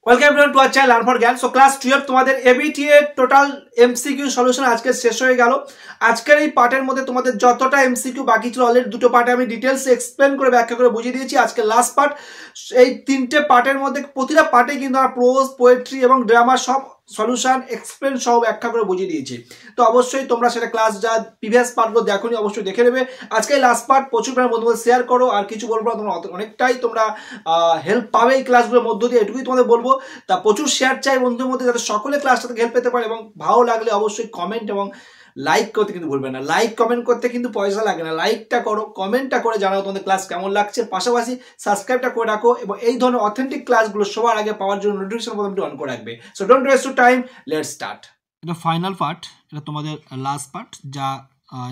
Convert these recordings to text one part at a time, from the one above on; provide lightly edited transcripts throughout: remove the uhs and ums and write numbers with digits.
Welcome everyone to our channel learn for জ্ঞান। So class 12 তোমাদের ABT এর total MCQ solution আজকে শেষ হয়ে গেল। আজকের এই পার্টের মধ্যে তোমাদের যতটা এমসিকিউ বাকি ছিল অলরেডি দুটো পার্টে আমি ডিটেলস এক্সপ্লেন করে ব্যাখ্যা করে বুঝিয়ে দিয়েছি। আজকে লাস্ট পার্ট, এই তিনটে পার্টের মধ্যে প্রতিটা পার্টে কিন্তু আমরা প্রোজ, পোয়েট্রি এবং ড্রামা সব সলিউশন এক্সপ্লেন সব ব্যাখ্যা করে বুঝিয়ে দিয়েছি। তো অবশ্যই তোমরা সেটা ক্লাস যা প্রিভিয়াস পার্টগুলো দেখোনি অবশ্যই দেখে নেবে। আজকে লাস্ট পার্ট প্রচুর পরিমাণে বন্ধুদের শেয়ার করো, আর কিছু বলবো না, তোমরা অনেকটাই তোমরা হেল্প পাবে এই ক্লাসগুলোর মধ্য দিয়ে, এটুকুই তোমাদের বলবো। তা প্রচুর শেয়ার চাই বন্ধুদের মধ্যে যাতে সকলে ক্লাসটা থেকে হেল্প পেতে পারে, এবং ভালো লাগলে অবশ্যই কমেন্ট এবং লাইক করতে কিন্তু ভুলবে না। লাইক কমেন্ট করতে কিন্তু পয়সা লাগে না, লাইকটা করো, কমেন্টটা করে জানাও তোমাদের ক্লাস কেমন লাগছে, পাশাপাশি সাবস্ক্রাইবটা করে রাখো এবং এই ধরনের অথেন্টিক ক্লাসগুলো সবার আগে পাওয়ার জন্য নোটিফিকেশন বাটনটি অন করে রাখবে। So don't waste your time, let's start. এটা ফাইনাল পার্ট, এটা তোমাদের লাস্ট পার্ট, যা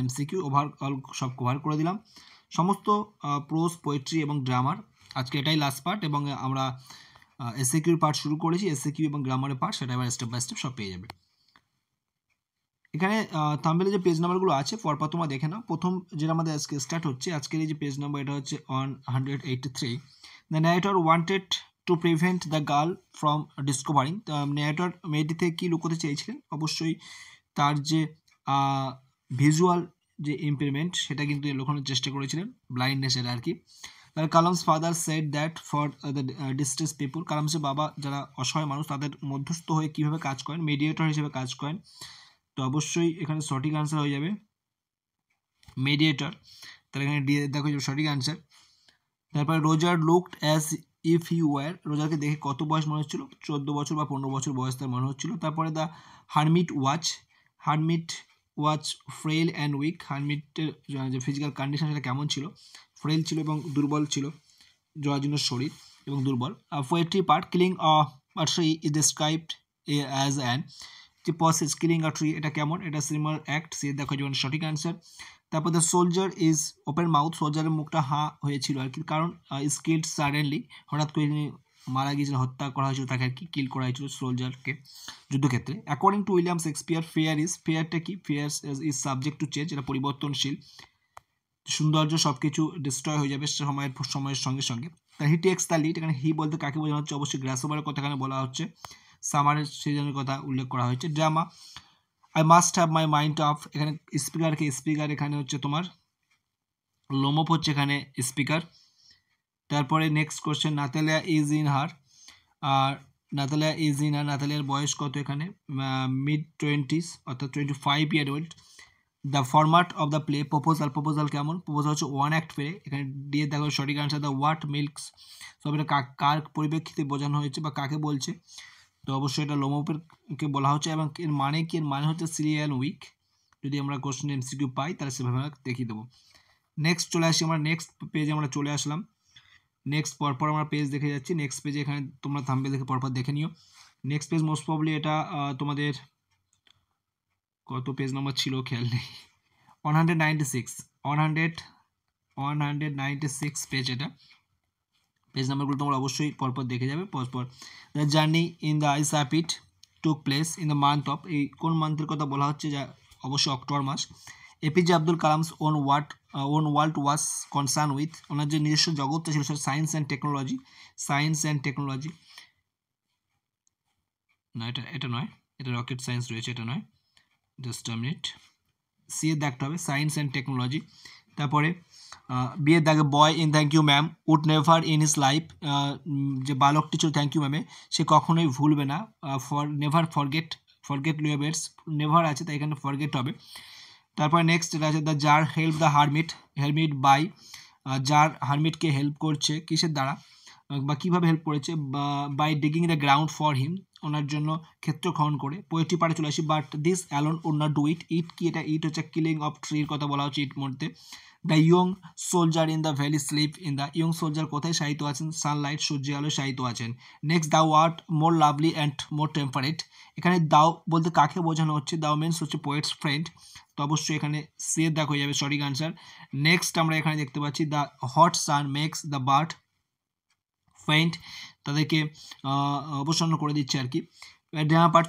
এমসিকিউ ওভারঅল সব কভার করে দিলাম, সমস্ত প্রোজ, পোয়েট্রি এবং গ্রামার। আজকে এটাই লাস্ট পার্ট এবং আমরা এসএকিউর পার্ট শুরু করেছি। এসএকিউ এবং গ্রামারের পার্ট সেটা এবার স্টেপ বাই স্টেপ সব পেয়ে যাবে। এখানে থাম্বনেলে যে পেজ নাম্বারগুলো আছে পরপর তোমরা দেখে নাও। প্রথম যেটা আমাদের আজকে স্টার্ট হচ্ছে, আজকের এই যে পেজ নাম্বার এটা হচ্ছে 183। The narrator wanted to prevent the girl from discovering. Narrator মেয়েটি থেকে কী লুকোতে চেয়েছিলেন? অবশ্যই তার যে ভিজুয়াল যে ইম্পেয়ারমেন্ট সেটা কিন্তু লুকানোর চেষ্টা করেছিলেন, ব্লাইন্ডনেস এটা আর কি। Kalam's father said that for the distress people. কালামসের বাবা যারা অসহায় মানুষ তাদের মধ্যস্থ হয়ে কীভাবে কাজ করেন, মিডিয়েটর হিসেবে কাজ করেন। তো অবশ্যই এখানে সঠিক আনসার হয়ে যাবে মিডিয়েটর, তাহলে এখানে ডি দেখো সঠিক আনসার। তারপরে Roger looked as if he were. রোজারকে দেখে কত বয়স মনে হচ্ছিল? 14 বছর বা 15 বছর বয়স তার মনে হচ্ছিল। তারপরে the hermit was frail and weak. হারমিটের যে ফিজিক্যাল কন্ডিশন সেটা কেমন ছিল? ফ্রেল ছিল এবং দুর্বল ছিল, জরাজীর্ণ শরীর এবং দুর্বল। Poetry part, killing a tree is described as an যে প্রসেস কিলিং আ ট্রি, এটা কেমন? এটা সিমিলার অ্যাক্ট, সে দেখো যেমন সঠিক আনসার। তারপর the soldier is open mouth. সোলজারের মুখটা হাঁ হয়েছিল আর কি, কারণ স্কিল্ড সাডেনলি, হঠাৎ করে তিনি মারা গিয়েছিলেন, হত্যা করা হয়েছিল তাকে আর কি, কিল করা হয়েছিল সোলজারকে যুদ্ধক্ষেত্রে। অ্যাকর্ডিং টু উইলিয়াম শেক্সপিয়ার, ফেয়ারটা কি? Fair is subject to change, এটা পরিবর্তনশীল, সৌন্দর্য সব কিছু ডিস্ট্রয় হয়ে যাবে সময়ের সঙ্গে সঙ্গে। তার হি টেক্স দ্য লিড, এখানে হি বলতে কাকে বোঝানো হচ্ছে? অবশ্যই গ্রাসওভারের কথা এখানে বলা হচ্ছে, সামারের সিজনের কথা উল্লেখ করা হয়েছে। Drama, I must have my mind of, এখানে স্পিকার এখানে হচ্ছে তোমার লোমোপ হচ্ছে এখানে স্পিকার। তারপরে next question, Natalia is in her. আর নাতালিয়ার বয়স কত? এখানে মিড 20s অর্থাৎ 25 year old. The format of the play, proposal কেমন? প্রপোজাল হচ্ছে ওয়ান অ্যাক্ট প্লে, এখানে দিয়ে দেখো সঠিক আনসার। দ্য হোয়াট মিল্কস, সব এটা কার পরিপ্রেক্ষিতে বোঝানো হয়েছে বা কাকে বলছে? তো অবশ্যই এটা লোমোপেরকে বলা হচ্ছে, এবং এর মানে কি? এর মানে হচ্ছে সিরিয়াল উইক। যদি আমরা কোশ্চেন এমসিকিউ পাই তাহলে সেভাবে দেখিয়ে দেবো। নেক্সট চলে আসি আমরা, নেক্সট পেজে আমরা চলে আসলাম। নেক্সট পরপর আমরা পেজ দেখে যাচ্ছি। নেক্সট পেজে এখানে তোমরা থাম্বনেল দেখে পরপর দেখে নিও। নেক্সট পেজ মোস্ট প্রবলি এটা তোমাদের কত পেজ নাম্বার ছিল খেয়াল নেই, 196 পেজ। এটা পেজ নাম্বারগুলো তোমরা অবশ্যই পরপর দেখে যাবে পরপর। The journey in the eyes অ্যাপিড took place in the month of, এই কোন মান্থের কথা বলা হচ্ছে? যা অবশ্যই অক্টোবর মাস। APJ Abdul Kalam's own world was concern with, ওনার যে নিজস্ব জগৎটা ছিল সেটা সায়েন্স অ্যান্ড টেকনোলজি। না, এটা নয়, এটা রকেট সায়েন্স রয়েছে, এটা নয়, জাস্ট আ মিনিট, সি এর দেখতে হবে, সায়েন্স অ্যান্ড টেকনোলজি। তারপরে বিয়ের দাগে boy in thank you ma'am would never in his life, যে বালকটি ছিল থ্যাংক ইউ ম্যামে, সে কখনোই ভুলবে না। নেভার ফরগেট লিওবেটস, নেভার আছে তাই এখানে ফরগেট হবে। তারপরে নেক্সট এটা আছে the tsar help the hermit by, tsar হারমিটকে হেল্প করছে কিসের দ্বারা বা কীভাবে হেল্প করেছে? By digging the ground for him, ওনার জন্য ক্ষেত্র খনন করে। পোয়েট্রি পার্টে চলে আসি, but this alone would not do it. It কি? এটা ইট হচ্ছে কিলিং অফ ট্রির কথা বলা হচ্ছে ইট মধ্যে। The young soldier in the valley slip in the, young soldier কোথায় শায়িত আছেন? সানলাইট, সূর্যের আলো শায়িত আছেন। নেক্সট দাও art more lovely and more temperate, এখানে দাও বলতে কাকে বোঝানো হচ্ছে? দাও মিনস হচ্ছে পোয়েটস ফ্রেন্ড, তো অবশ্যই এখানে সে দেখ হয়ে যাবে সঠিক আনসার। নেক্সট আমরা এখানে দেখতে পাচ্ছি the hot sun makes the bird faint, তাদেরকে অবসন্ন করে দিচ্ছে আর কি। ড্রামা পার্ট,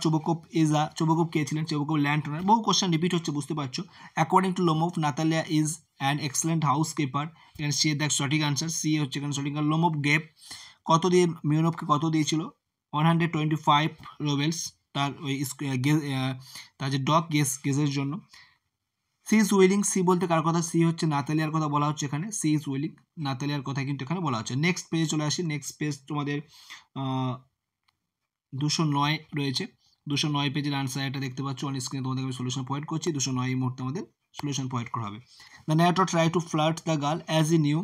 চোবকোপ কে ছিলেন? Chubukov land owner. বহু কোশ্চেন রিপিট হচ্ছে বুঝতে পারছো। According to Lomov, Natalia is an excellent housekeeper, এখানে সি দেখ সঠিক আনসার, সি হচ্ছে এখানে সঠিক। লোমোভ গেপ কত দিয়ে, মিওনোভকে কত দিয়েছিল? 125 রোবেলস তার ওই তার যে ডগ গেজের জন্য। সি ইজ উইলিং, সি বলতে কার কথা? সি হচ্ছে নাতালিয়ার কথা বলা হচ্ছে এখানে। সি ইজ উইলিং, নাতালিয়ার কথা কিন্তু এখানে বলা হচ্ছে। নেক্সট পেজে চলে আসি। নেক্সট পেজ তোমাদের 209 রয়েছে। 209 পেজের আনসার এটা দেখতে পাচ্ছ অন স্ক্রিনে, তোমাদের আমি সলিউশন প্রোভাইড করছি। 209 এই মুহূর্তে আমাদের সলিউশন প্রোভাইড করা হবে। The narrator try to flirt the girl as he knew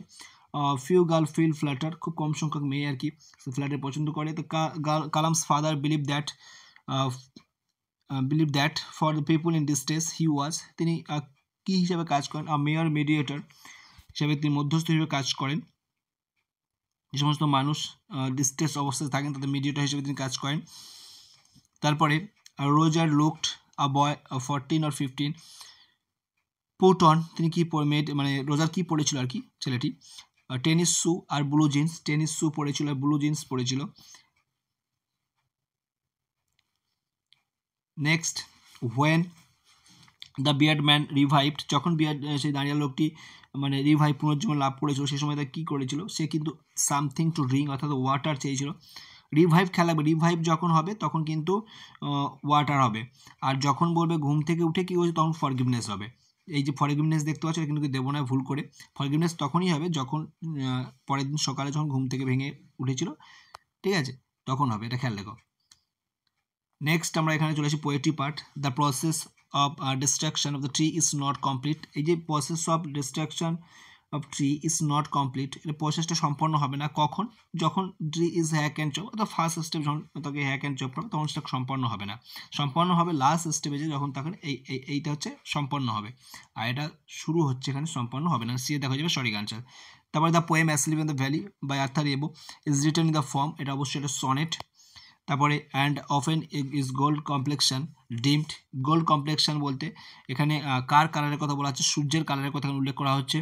few girl feel flatter, খুব কম সংখ্যক মেয়ে আর কি ফ্ল্যাটের পছন্দ করে। তো Kalam's father believe that for the people in distress he was, তিনি কি হিসাবে কাজ করেন? মেয়র মিডিয়েটর হিসাবে তিনি মধ্যস্থ হিসেবে কাজ করেন। যে সমস্ত মানুষ ডিস্ট্রেস অবস্থায় থাকেন তাদের মিডিয়েটর হিসেবে তিনি কাজ করেন। তারপরে Roger looked a boy 14 or 15 put on, তিনি কি মানে রোজার কি পড়েছিল আর কি ছেলেটি? টেনিস শু আর ব্লু জিন্স, টেনিস শু পড়েছিল আর ব্লু জিন্স পড়েছিল। Next, when the beard man revived, যখন বিয়ার্ড সেই দাঁড়িয়ে লোকটি মানে রিভাইভ পুনর্জীবন লাভ করেছিল সেই সময় তার কী করেছিল? সে কিন্তু সামথিং টু ড্রিঙ্ক অর্থাৎ ওয়াটার চেয়েছিল। রিভাইভ খেলা, রিভাইভ যখন হবে তখন কিন্তু ওয়াটার হবে, আর যখন বলবে ঘুম থেকে উঠে কী হয়েছে তখন ফরগিভনেস হবে। এই যে ফরগিভনেস দেখতে পাচ্ছ এটা কিন্তু দেবো না ভুল করে, ফরগিভনেস তখনই হবে যখন পরের দিন সকালে যখন ঘুম থেকে ভেঙে উঠেছিল, ঠিক আছে, তখন হবে, এটা খেয়াল রেখো। নেক্সট আমরা এখানে চলে আসি poetry part. The process of destruction of the tree is not complete, এই যে process of destruction of tree is not complete, এটা প্রসেসটা সম্পন্ন হবে না কখন? যখন tree is hack and chop, অর্থাৎ ফার্স্ট স্টেপ যখন তাকে হ্যাক অ্যান্ড চপ করবে তখন সেটা সম্পন্ন হবে না, সম্পন্ন হবে লাস্ট স্টেপে যে যখন তখন এইটা হচ্ছে সম্পন্ন হবে, আর এটা শুরু হচ্ছে এখানে সম্পন্ন হবে না। সি দেখা যাবে সঠিক আনসার। তারপরে the poem asleep in the valley by Arthur Rimbaud is written in the form, এটা অবশ্যই এটা সনেট। তারপরে and often is gold complexion dimmed, gold complexion বলতে এখানে কার কালারের কথা বলা হচ্ছে? সূর্যের কালারের কথা উল্লেখ করা হচ্ছে।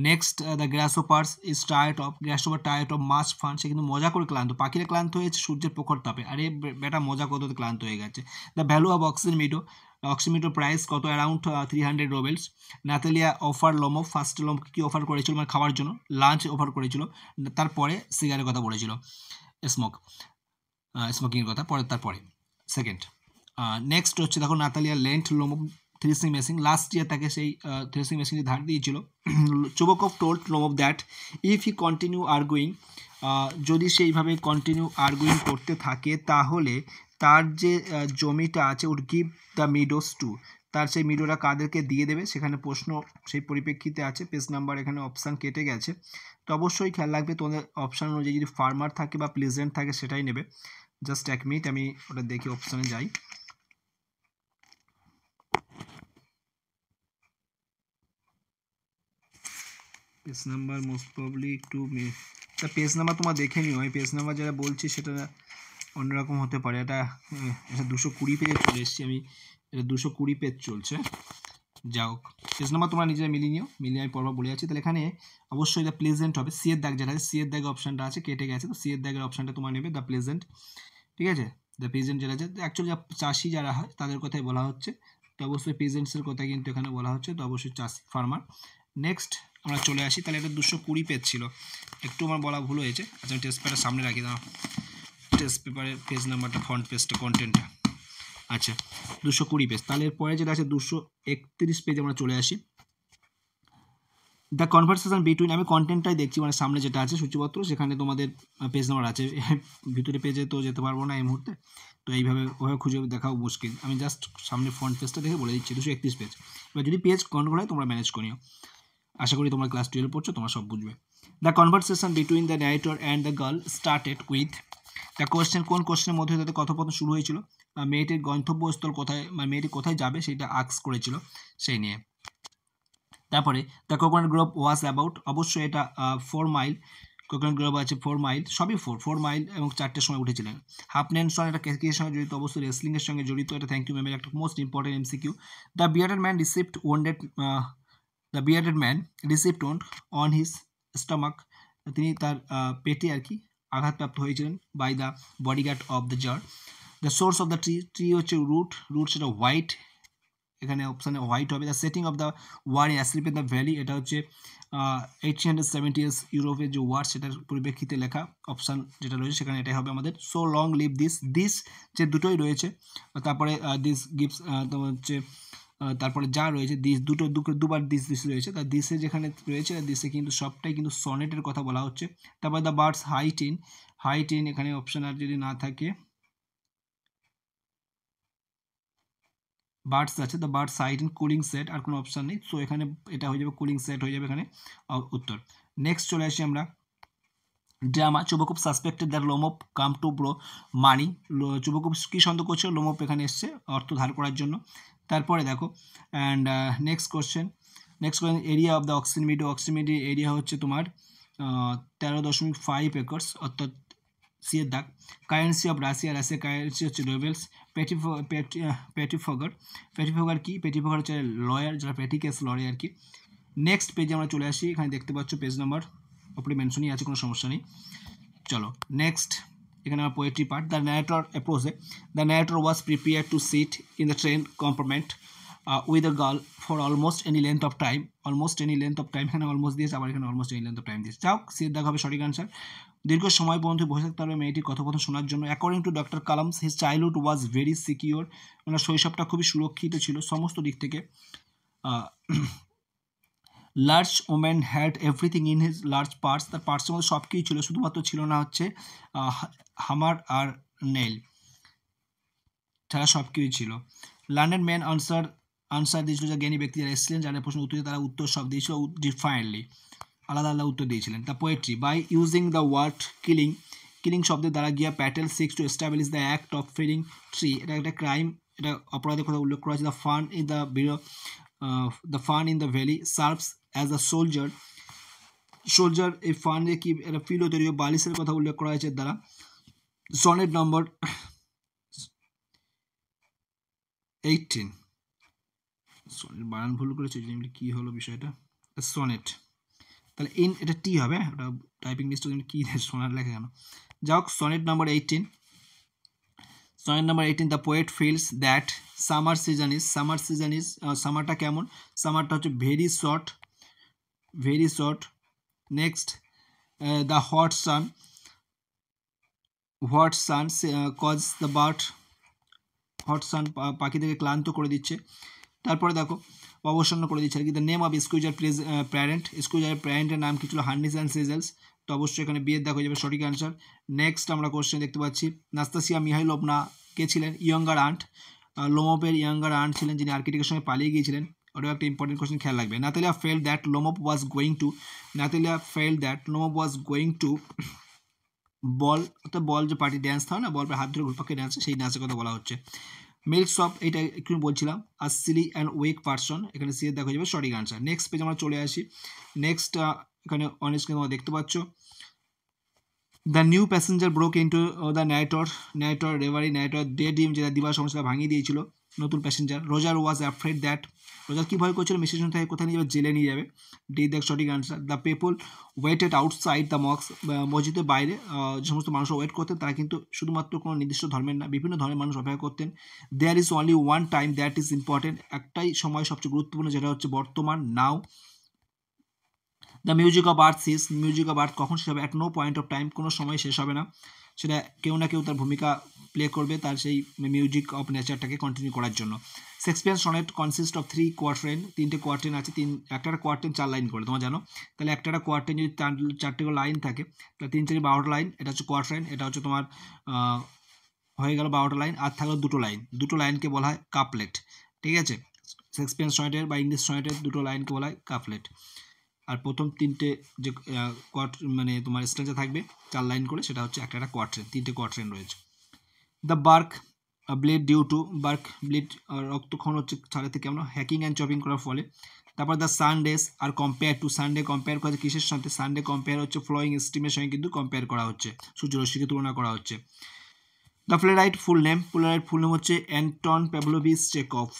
Next, the grasshoppers is tired of, grasshopper tired of much fun, সে কিন্তু মজা করে ক্লান্ত, পাখিরা ক্লান্ত হয়েছে সূর্যের প্রখর তাপে, আরে বেটা মজা করতে ক্লান্ত হয়ে গেছে। দ্য ভ্যালু অফ অক্সিমিটো প্রাইস কত? অ্যারাউন্ড 300 রোবেলস। নাতালিয়া অফার লোমো, ফার্স্ট লোম কি অফার করেছিল মানে খাওয়ার জন্য, লাঞ্চ অফার করেছিল, তারপরে সিগারের কথা বলেছিল, স্মোকিংয়ের কথা তারপরে সেকেন্ড। নেক্সট হচ্ছে দেখো Natalia lent Lomov threshing machine, last year তাকে সেই থ্রেসিং মেশিনটি ধার দিয়েছিল। Chubukov told Lomov that if he continue arguing, যদি সেইভাবে কন্টিনিউ আর্গুইং করতে থাকে তাহলে তার যে জমিটা আছে would give the meadows to, তার সেই মিডোটা কাদেরকে দিয়ে দেবে? সেখানে প্রশ্ন সেই পরিপ্রেক্ষিতে আছে। পেজ নাম্বার এখানে অপশান কেটে গেছে, তো অবশ্যই খেয়াল রাখবে তোমাদের অপশান অনুযায়ী যদি ফার্মার থাকে বা প্লেজেন্ট থাকে সেটাই নেবে। জাস্ট এক মিনিট আমি ওটা দেখি অপশানে যাই। পেজ নাম্বার মোস্ট প্রবলি একটু পেজ নাম্বার তোমার দেখে নিও, আমি পেজ নাম্বার যেটা বলছি সেটা অন্যরকম হতে পারে। এটা 220 পেজে চলে এসেছি আমি, এটা 220 পেজ চলছে। যাও পেজ নাম্বার তোমরা নিজেরা মিলিয়ে নিও, মিলিয়ে আমি পরপর বলে যাচ্ছি। তাহলে এখানে অবশ্যই দ্য প্লেজেন্ট হবে, সি এর দাগ যেটা আছে, সি এর দাগের অপশানটা আছে কেটে গেছে, তো সি এর দাগের অপশানটা তোমার নেবে দ্য প্লেজেন্ট, ঠিক আছে। দ্য প্রেজেন্ট যেটা আছে অ্যাকচুয়ালি চাষি যারা হয় তাদের কথাই বলা হচ্ছে, তো অবশ্যই প্রেজেন্টসের কথা কিন্তু এখানে বলা হচ্ছে, তো অবশ্যই চাষি ফার্মার। নেক্সট আমরা চলে আসি, তাহলে এটা 220 পেজ ছিল, একটু আমার বলা ভুল হয়েছে। আচ্ছা আমি টেস্ট পেপারটা সামনে রাখি দাও, টেস্ট পেপারের পেজ নাম্বারটা ফ্রন্ট পেজটা কন্টেন্টটা, আচ্ছা 220 পেজ। তাহলে এরপরে যেটা আছে 231 পেজ আমরা চলে আসি। দ্য কনভারসেশন বিটুইন, আমি কন্টেন্টটাই দেখছি মানে সামনে যেটা আছে সূচিপত্র সেখানে তোমাদের পেজ নাম্বার আছে, ভিতরে পেজে তো যেতে পারবো না এই মুহূর্তে, তো এইভাবে ওভাবে খুঁজে দেখাও মুশকিল, আমি জাস্ট সামনে ফ্রন্ট পেজটা দেখে বলে দিচ্ছি 231 পেজ। এবার যদি পেজ কন্ট্রোল হয় তোমরা ম্যানেজ করিও, আশা করি তোমরা ক্লাস 12 পড়ছো তোমরা সব বুঝবে। The conversation between the narrator and the girl started with the question, কোন কোয়েশ্চেনের মধ্যে তাদের কথোপকথন শুরু হয়েছিল? মেয়েটির গন্তব্যস্থল কোথায়, মানে মেয়েটি কোথায় যাবে সেটা আস্ক করেছিল সেই নিয়ে। তারপরে the coconut Grove was about, অবশ্যই এটা 4 মাইল, কোকোনাট গ্রোভ আছে 4 মাইল, সবই 4 মাইল এবং 4টের সময় উঠেছিলেন। হাফ নেনসন এটা কিসের সঙ্গে জড়িত? অবশ্যই রেসলিংয়ের সঙ্গে জড়িত, এটা থ্যাংক ইউ ম্যামের একটা most important MCQ. The bearded man received wounded, the bearded man received wound on his stomach, তিনি তার পেটে আর কি আঘাতপ্রাপ্ত হয়েছিলেন by the bodyguard of the czar. The source of the tree, tree হচ্ছে রুট সেটা হোয়াইট, এখানে অপশানে হোয়াইট হবে। The setting of the war asleep in the valley, এটা হচ্ছে 1870 ইয়ার্স ইউরোপের যে ওয়ার সেটার পরিপ্রেক্ষিতে লেখা অপশান যেটা রয়েছে সেখানে এটাই হবে আমাদের। সো লং লিভ দিস যে দুটোই রয়েছে, তারপরে দিস গিভস তোমার হচ্ছে তারপরে যা রয়েছে দিস দুবার দিস রয়েছে, তার দিসে যেখানে রয়েছে দিসে কিন্তু সবটাই কিন্তু সনেটের কথা বলা হচ্ছে। তারপরে দ্য বার্ডস হাইট ইন এখানে অপশান আর যদি না থাকে বার্ডস আছে, the birds hide in cooling set, আর কোনো অপশান নেই, সো এখানে এটা হয়ে যাবে কুলিং সেট হয়ে যাবে এখানে উত্তর। নেক্সট চলে আসি আমরা drama Chubukov suspected that Lomov came to borrow money. Chubukov কি সন্দেহ করছে? লোমপ এখানে এসছে অর্থ ধার করার জন্য। তারপরে দেখো and next question area of the অক্সিমিডি এরিয়া হচ্ছে তোমার 13.5 একর্স অর্থাৎ সিয়ের দাগ। কারেন্সি অফ রাশিয়া কারেন্সি হচ্ছে রুবেলস। পেটিফোগার কি? পেটিফোগার হচ্ছে লয়ার, যারা পেটি কেস লড়ে আর কি। নেক্সট পেজে আমরা চলে আসি, এখানে দেখতে পাচ্ছ পেজ নাম্বার ওপরে মেনশনই আছে, কোনো সমস্যা নেই। চলো নেক্সট এখানে আমার poetry part. The narrator approached the narrator was prepare to sit in the train compartment with a girl for almost any length of time. এখানে অলমোস্ট দিয়েছে, আবার এখানে almost any length of time দিয়েছে। যাও seat দেখা হবে সঠিক answer. দীর্ঘ সময় পর্যন্ত বসে থাকতে হবে মেয়েটির কথোপকথন শোনার জন্য। According to doctor Kalam's his childhood was very secure, ওনার শৈশবটা খুবই সুরক্ষিত ছিল সমস্ত দিক থেকে। Large woman had everything in his large parts, তার পার্টসের মধ্যে সব কিছুই ছিল, শুধুমাত্র ছিল না হচ্ছে হামার আর নেল, ছাড়া সব কিছুই ছিল। লার্নেড ম্যান আনসার দিয়েছিল, যা জ্ঞানী ব্যক্তি যারা এসেছিলেন যারা প্রশ্ন উত্তর তারা উত্তর সব দিয়েছিল ডিফারেন্টলি, আলাদা আলাদা উত্তর দিয়েছিলেন। The poetry by using the word killing শব্দের দ্বারা Gieve Patel six to establish the act of felling tree, এটা একটা ক্রাইম, এটা অপরাধের কথা উল্লেখ করা আছে। The fun in the valley serves as a soldier এই ফানে কি একটা ফিলও তৈরি বালিশের কথা উল্লেখ করা হয়েছে দ্বারা। সনেট নম্বর 18 সনেট বানান ভুল করেছে, কি হলো বিষয়টা? সনেট তাহলে এটা টি হবে, ওটা টাইপিং মিস্টেক, কি সোনার লেখা কেন? যাই হোক sonnet number 18 the poet feels that summer season is সামারটা কেমন? সামারটা হচ্ছে very short. Next the hot sun cause the bird, hot sun পাখিদেরকে ক্লান্ত করে দিচ্ছে। তারপরে দেখো অবসন্ন করে দিচ্ছে আর কি। দ্য নেম অফ স্কুইজার প্যারেন্টের নাম কি ছিল? হার্নিস অ্যান্ড সিজেলস, তো অবশ্যই এখানে বিয়ের দেখা হয়ে যাবে সঠিক অ্যান্সার। নেক্সট আমরা কোশ্চেন দেখতে পাচ্ছি নাস্তাসিয়া মিহাইলোভনা কে ছিলেন? ইয়াঙ্গার আন্ট, লোমপের ইয়াঙ্গার আন্ট ছিলেন, যিনি আর্কিটেক্টের সঙ্গে পালিয়ে গিয়েছিলেন। ওটাও একটা ইম্পর্টেন্ট কোশ্চেন, খেয়াল রাখবে। Natalia felt that Lomov was going to ball, অর্থাৎ বল যে পার্টি ড্যান্স হয় না, বল হাত ধরে ঘুরপাকে ড্যান্স, সেই ডান্সের কথা বলা হচ্ছে। মিল্কস অফ, এটা একটু বলছিলাম, আর সিলি অ্যান্ড উইক পারসন, এখানে সি দেখা যাবে সঠিক আনসার। নেক্সট পেজ আমরা চলে আসি। নেক্সট এখানে অনেক তোমরা দেখতে পাচ্ছ the new passenger broke into the narrator reverie, narrator day dream, যেটা দিবা সমস্যা ভাঙিয়ে দিয়েছিল নতুন প্যাসেঞ্জার। রোজার ওয়াজ অ্যাফ্রেড দ্যাট, রোজার কী ভয় করছিল? মিশন থেকে কোথায় নিয়ে যাবে? জেলে নিয়ে যাবে, ডি দেখ সঠিক answer. The people waited outside the mosque, মসজিদের বাইরে যে সমস্ত মানুষ ওয়েট করতেন তারা কিন্তু শুধুমাত্র কোনো নির্দিষ্ট ধর্মের না, বিভিন্ন ধর্মের মানুষ অপেক্ষা করতেন। There is only one time that is important, একটাই সময় সবচেয়ে গুরুত্বপূর্ণ, যেটা হচ্ছে বর্তমান, now. The music of earth কখন শেষ হবে? At no point of time, কোনো সময় শেষ হবে না, সেটা কেউ না কেউ তার ভূমিকা প্লে করবে তার সেই মিউজিক অফ নেচারটাকে কন্টিনিউ করার জন্য। শেক্সপিয়ার সনেট কনসিস্ট অফ 3 কোয়ার্টেন, 3টে কোয়ার্টেন আছে, একটা কোয়ার্টেন 4 লাইন করে, তোমরা জানো। তাহলে একটা কোয়ার্টেন যদি 4টে লাইন থাকে তাহলে 3 4 12টা লাইন, এটা হচ্ছে কোয়ার্টেন, এটা হচ্ছে তোমার হয়ে গেল 12টা লাইন, আর থাকলো দুটো লাইনকে বলা হয় কাপলেট, ঠিক আছে? শেক্সপিয়ার সনেটের বা ইংলিশ সনেটের দুটো লাইনকে বলা হয় কাপলেট। আর প্রথম 3টে যে মানে তোমার স্ট্যান্সা থাকবে 4 লাইন করে, সেটা হচ্ছে একটা কোয়ার্টেন, 3টে কোয়ার্টেন রয়েছে। দ্য বার্ক ব্লিড রক্তক্ষরণ হচ্ছে ছাড়া থেকে কেমন? হ্যাকিং অ্যান্ড চপিং করার ফলে। তারপর দ্য সানডেস আর কম্পেয়ার করা হচ্ছে কিসের সাথে? সানডে কম্পেয়ার হচ্ছে ফ্লোয়িং স্ট্রিমের সঙ্গে কিন্তু কম্পেয়ার করা হচ্ছে, সূর্যরশ্মিকে তুলনা করা হচ্ছে। দ্য প্লেরাইট ফুল নেম হচ্ছে Anton Pavlovich Chekhov.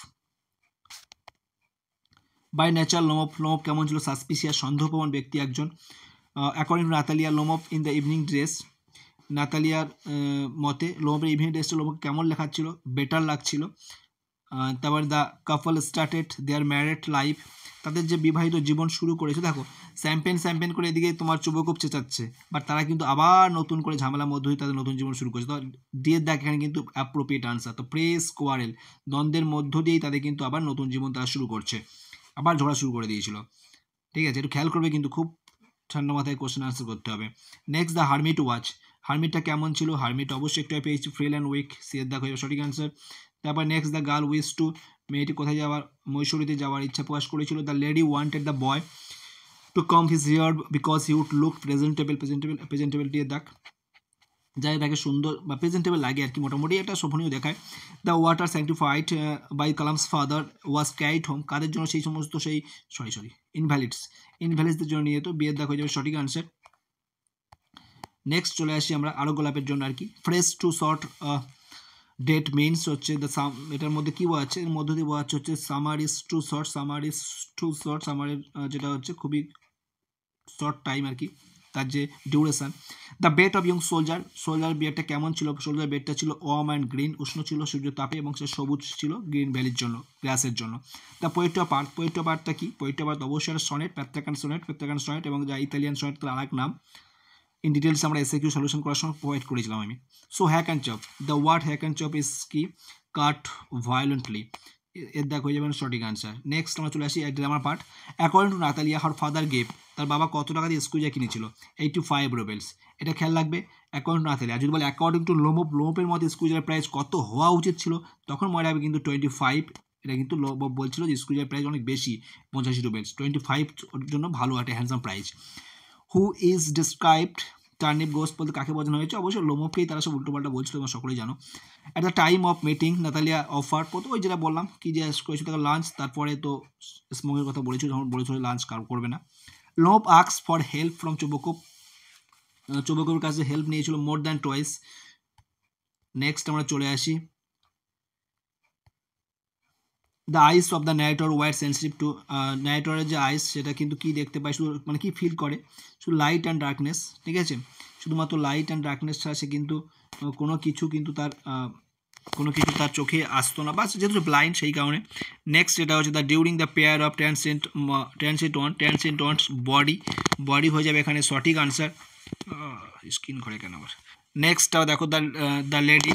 By nature Lomov কেমন ছিল? সাসপিসিয়াস, সন্দেহপ্রবণ ব্যক্তি একজন। According to Natalia Lomov in the evening dress, নাতালিয়ার মতে লোমপের ইভিনিং ড্রেসটা লোমকে কেমন বেটার লাগছিল। তারপর the couple started their married life, তাদের যে বিবাহিত জীবন শুরু করেছে, দেখো স্যাম্পেন করে এদিকে তোমার চুবকোপ চেঁচাচ্ছে, বাট তারা কিন্তু আবার নতুন করে ঝামেলার মধ্য দিয়ে তাদের নতুন জীবন শুরু করেছে। তো ডি এর দাগ এখানে কিন্তু অ্যাপ্রোপ্রিয়েট আনসার। তো প্রেস কোয়ারেল, দ্বন্দ্বের মধ্য দিয়েই তাদের কিন্তু আবার নতুন জীবন তারা শুরু করছে, আবার ঝগড়া শুরু করে দিয়েছিল। ঠিক আছে, একটু খেয়াল করবে কিন্তু, খুব ঠান্ডা মাথায় কোশ্চেন আনসার করতে হবে। নেক্সট দ্য হারমিট ওয়াচ, হারমিটটা কেমন ছিল? হারমিট অবশ্যই একটু পেয়েছি, ফ্রেল অ্যান্ড উইক, সি এর দাগ হয়ে যাবে সঠিক আনসার। তারপর next the girl wish to, মেয়েটি কোথায় যাওয়ার, মৈশরীতে যাওয়ার ইচ্ছা প্রকাশ করেছিল। The lady wanted the boy to comb his hair because he would look presentable দিয়ে দাগ, যাই তাকে সুন্দর বা প্রেজেন্টেবল লাগে আর কি, মোটামুটি একটা শোভনীয় দেখায়। The water sanctified by Kalam's father was carried home, কাদের জন্য? সেই সমস্ত সেই ইনভ্যালিডসদের জন্য নিয়ে, তো বিয়ের দাগ হয়ে যাবে সঠিক আনসার। নেক্সট চলে আসি আমরা আরও গোলাপের জন্য আর কি। Fresh too short date means হচ্ছে দ্য সাম, এটার মধ্যে কী বোঝাচ্ছে? এর মধ্য দিয়ে বোঝাচ্ছে হচ্ছে সামার ইজ টু শর্ট, সামারের যেটা হচ্ছে খুবই শর্ট টাইম আর কি, তার যে duration. The bed of young soldier বেডটা কেমন ছিল? সোলজার বেডটা ছিল ওয়ার্ম অ্যান্ড গ্রিন, উষ্ণ ছিল সূর্য তাপে, এবং সে সবুজ ছিল গ্রিন ভ্যালির জন্য, গ্রাসের জন্য। The poetry of earth, poetry of আর্থটা কি? পোয়েট্রি অফ আর্থ অবশ্যই একটা সনেট, প্যাট্রাকান সনেট, এবং যা ইতালিয়ান সনেট তার আরেক নাম। ইন ডিটেলস আমরা এসএকিউ সলিউশন করার সময় প্রোভাইড করেছিলাম আমি। So hack and chop, the word hack and chop is কি? কাট ভায়োলেন্টলি, এর দেখ হয়ে যাবেন সঠিক আনসার। নেক্সট আমরা চলে আসি grammar part. According to Natalia her father gave, তার বাবা কত টাকা দিয়ে স্কুইজা কিনেছিল? 85 রুবেলস। এটা খেয়াল রাখবে, অ্যাকর্ডিং টু নাতালিয়া। যদি বলে অ্যাকর্ডিং টু লোমপের মতো স্কুইজার প্রাইস কত হওয়া উচিত ছিল, তখন মনে রাখবে কিন্তু 25। এটা কিন্তু লোমপ বলছিল যে স্কুইজার প্রাইস অনেক বেশি, 85 রুবেলস। 25 ওর জন্য ভালো একটা handsome price. Who is described turnip ghost বলতে কাকে বোঝানো হয়েছে? অবশ্যই লোমপকেই তারা সব উল্টোপাল্টা বলছিল, তোমরা সকলেই জানো। At the time of meeting Natalia offer, প্রথম ওই যেটা বললাম কি যে করেছিল তাকে লাঞ্চ, তারপরে তো স্মোকের কথা বলেছিল, যখন বলেছিল লাঞ্চ করবে না। লোমপ আক্স ফর হেল্প ফ্রম চুবকোপের কাছে হেল্প নিয়েছিল মোর দ্যান টয়েস। নেক্সট আমরা চলে আসি the eyes of the narrator were sensitive to, ন্যারেটরের যে আইস সেটা কিন্তু কি দেখতে পায়, শুধু মানে কি ফিল করে? শুধু লাইট অ্যান্ড ডার্কনেস, ঠিক আছে, শুধুমাত্র লাইট অ্যান্ড ডার্কনেস ছাড়া সে কিন্তু কোনো কিছু তার চোখে আসতো না, বা যেহেতু ব্লাইন্ড সেই কারণে। নেক্সট যেটা হচ্ছে the during the pair of transient wants body হয়ে যাবে এখানে সঠিক আনসার। স্ক্রিন ঘরে কেন আবার? নেক্সট দেখো the lady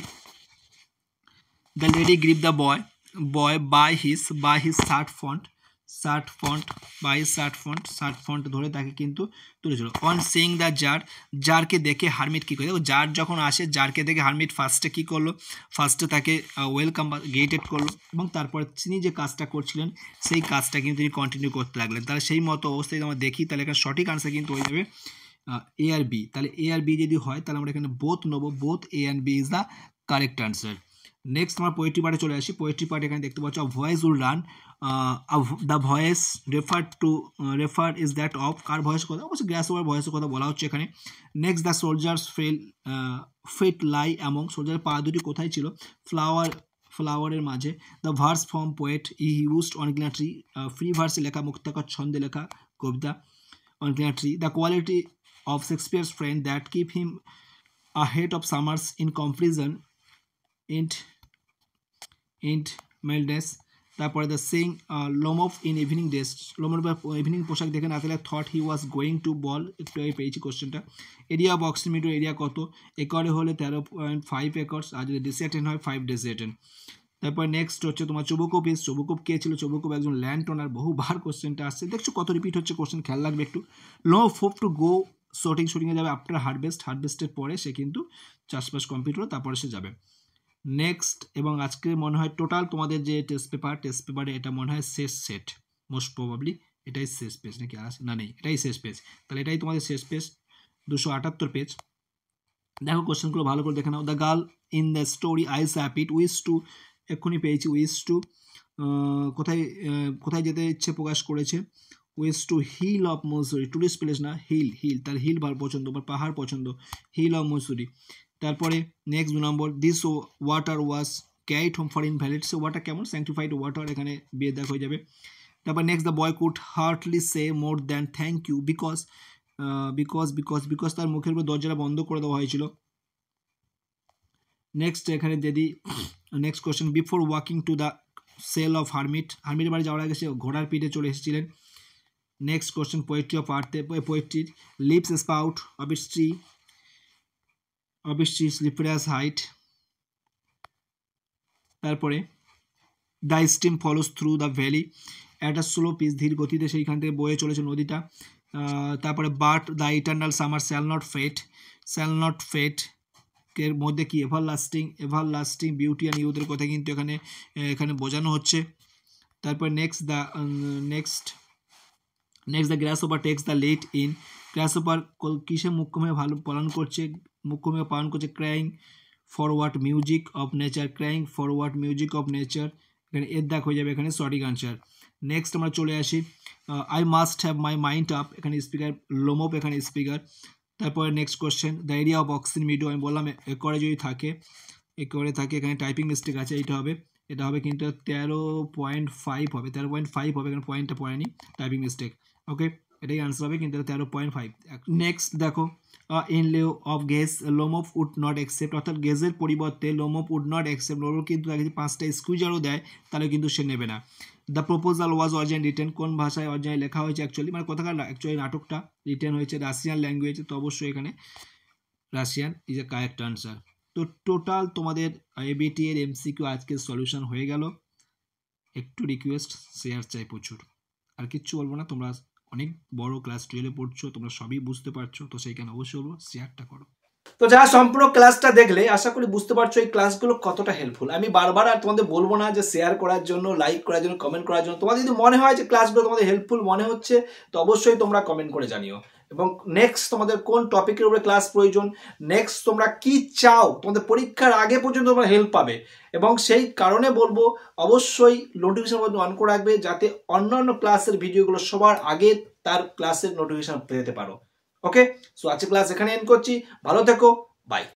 grieve the boy by his shirt front ধরে তাকে কিন্তু তুলেছিল। অন সিইং দ্য জারকে দেখে হারমিট কী করে? দেখো জার যখন আসে, জারকে দেখে হারমিট ফার্স্টে কী করলো? ফার্স্টে তাকে ওয়েলকাম বা গেটেড করলো, এবং তারপর তিনি যে কাজটা করছিলেন সেই কাজটা কিন্তু তিনি কন্টিনিউ করতে লাগলেন। তাহলে সেই মতো অবস্থায় আমরা দেখি, তাহলে এখানে সঠিক আনসার কিন্তু হয়ে যাবে এ আর বি। তাহলে এ আর বি যদি হয়, তাহলে আমরা এখানে বোথ নেবো, both A and B is the correct answer. Next আমরা পোয়েট্রি পার্টে চলে আসি। পোয়েট্রি পার্ট এখানে দেখতে পাচ্ছ voice will run, the voice refer is that of, কার ভয়েস কথা? অবশ্যই গ্যাস ওভার ভয়েসের কথা বলা হচ্ছে এখানে। Next the soldiers feet lie among, সোলজারের পা দুটি কোথায় ছিল? ফ্লাওয়ারের মাঝে। The verse form poet E used on killing a tree, free ভার্সে লেখা, মুক্তাকার ছন্দে লেখা কবিতা on killing a tree. The quality of Shakespeare's friend that keep him ahead of summers in comparison in mildness। তারপরে the seeing Lomov in evening dress, Lomov evening পোশাক দেখে Natalia thought he was going to ball, একটু আগে পেয়েছি কোশ্চেনটা। Area of oximeter area কত? একরে হলে 13.5 একর, আর যদি ডেসিয়াটেন হয় 5 ডেসিয়াটেন। তারপর নেক্সট হচ্ছে তোমার চুবকোপ কে ছিল? চুবকোপ একজন ল্যান্ড ওনার, বহুবার কোশ্চেনটা আসছে, দেখছো কত রিপিট হচ্ছে কোশ্চেন, খেয়াল রাখবে একটু। লো হোপ টু গো শুটিংয়ে যাবে আফটার হারভেস্টের পরে সে কিন্তু চাষবাস কমপ্লিট হলো, তারপরে সে যাবে। নেক্সট, এবং আজকে মনে হয় টোটাল তোমাদের যে টেস্ট পেপারে এটা মনে হয় শেষ সেট, মোস্ট প্রবাবলি এটাই শেষ পেজ, নাকি আর না নেই, এটাই শেষ পেজ। তাহলে এটাই তোমাদের শেষ পেজ, 278 পেজ। দেখো কোশ্চেনগুলো ভালো করে দেখে নাও। The girl in the story আইস হ্যাপিড উইস টু, এক্ষুনি পেয়েছি উইস টু, কোথায় যেতে ইচ্ছে প্রকাশ করেছে? Wish to hill of Mussoorie, tourist place না, হিল, তার হিল ভালো পছন্দ বা পাহাড় পছন্দ, হিল অফ মসুরি। তারপরে নেক্সট 2 নম্বর, this water was carried home for invalid, সে ওয়াটার কেমন? স্যাংটিফাইড ওয়াটার, এখানে বিয়ে দেখ হয়ে যাবে। তারপর next, the boy could hardly say more than thank you because তার মুখের উপর দরজাটা বন্ধ করে দেওয়া হয়েছিল। নেক্সট এখানে যদি next question, before walking to the cell of hermit, হারমিটের বাড়ি যাওয়ার আগে সে ঘোড়ার পিঠে চলে এসেছিলেন। নেক্সট কোশ্চেন, পোয়েট্রি অফ আর্থে, পোয়েট্রির leaves sprout of its tree slippery as height. তারপরে the stream flows through the valley at a slow pace, ধীর গতিতে সেইখান থেকে বয়ে চলেছে নদীটা। তারপরে but the eternal summer shall not fade এর মধ্যে কি এভারলাস্টিং বিউটি অ্যান্ড ইউথের কথা কিন্তু এখানে বোঝানো হচ্ছে। তারপর next the গ্রাসহপার text the lead in, গ্রাসহপার কিসে মুখ্যভাবে পালন করছে crying forward music of nature, এখানে এর দেখ হয়ে যাবে এখানে সঠিক আনসার। নেক্সট আমরা চলে আসি I must have my mind up, এখানে স্পিকার লোমোপ, এখানে স্পিকার। তারপরে next question, the area of auxin Meadow, আমি বললাম একরে যদি থাকে এখানে টাইপিং মিস্টেক আছে, এটা হবে কিন্তু 13.5 হবে, 13.5 হবে, এখানে পয়েন্টটা পড়েনি, টাইপিং মিস্টেক। ওকে, এটাই আনসার হবে, কিন্তু 13.5। নেক্সট দেখো in lieu of gauge Lomov would not accept, অর্থাৎ গেজের পরিবর্তে Lomov would not accept, Lomov কিন্তু তাকে 5টা স্কুইজারও দেয় তাহলে কিন্তু সে নেবে না। The proposal was original written, কোন ভাষায় অরিজিনাল লেখা হয়েছে অ্যাকচুয়ালি, মানে কথাকার অ্যাকচুয়ালি নাটকটা রিটেন হয়েছে রাশিয়ান ল্যাঙ্গুয়েজে, তো অবশ্যই এখানে Russian is a correct answer. তো টোটাল তোমাদের এবিটি এর এমসিকিউ আজকের সলিউশন হয়ে গেল। একটু রিকোয়েস্ট, শেয়ার চাই প্রচুর, আর কিচ্ছু বলবো না, তোমরা অনেক বড় ক্লাস 12-এ পড়ছো, তোমরা সবই বুঝতে পারছো, তো সেইখানে অবশ্যই বলবো শেয়ারটা করো। তো যারা সম্পূর্ণ ক্লাসটা দেখলে আশা করি বুঝতে পারছো এই ক্লাসগুলো কতটা হেল্পফুল। আমি বারবার আর তোমাদের বলবো না যে শেয়ার করার জন্য, লাইক করার জন্য, কমেন্ট করার জন্য। তোমাদের যদি মনে হয় যে ক্লাসগুলো তোমাদের হেল্পফুল মনে হচ্ছে, তো অবশ্যই তোমরা কমেন্ট করে জানিও। এবং নেক্সট তোমাদের কোন টপিকের উপরে ক্লাস প্রয়োজন, নেক্সট তোমরা কি চাও, তোমাদের পরীক্ষার আগে পর্যন্ত তোমরা হেল্প পাবে, এবং সেই কারণে বলবো অবশ্যই নোটিফিকেশন অন করে রাখবে, যাতে অন্যান্য ক্লাসের ভিডিওগুলো সবার আগে তার ক্লাসের নোটিফিকেশন পেতে পারো। ওকে, সো আজকে ক্লাস এখানে এন্ড করছি, ভালো থেকো, বাই।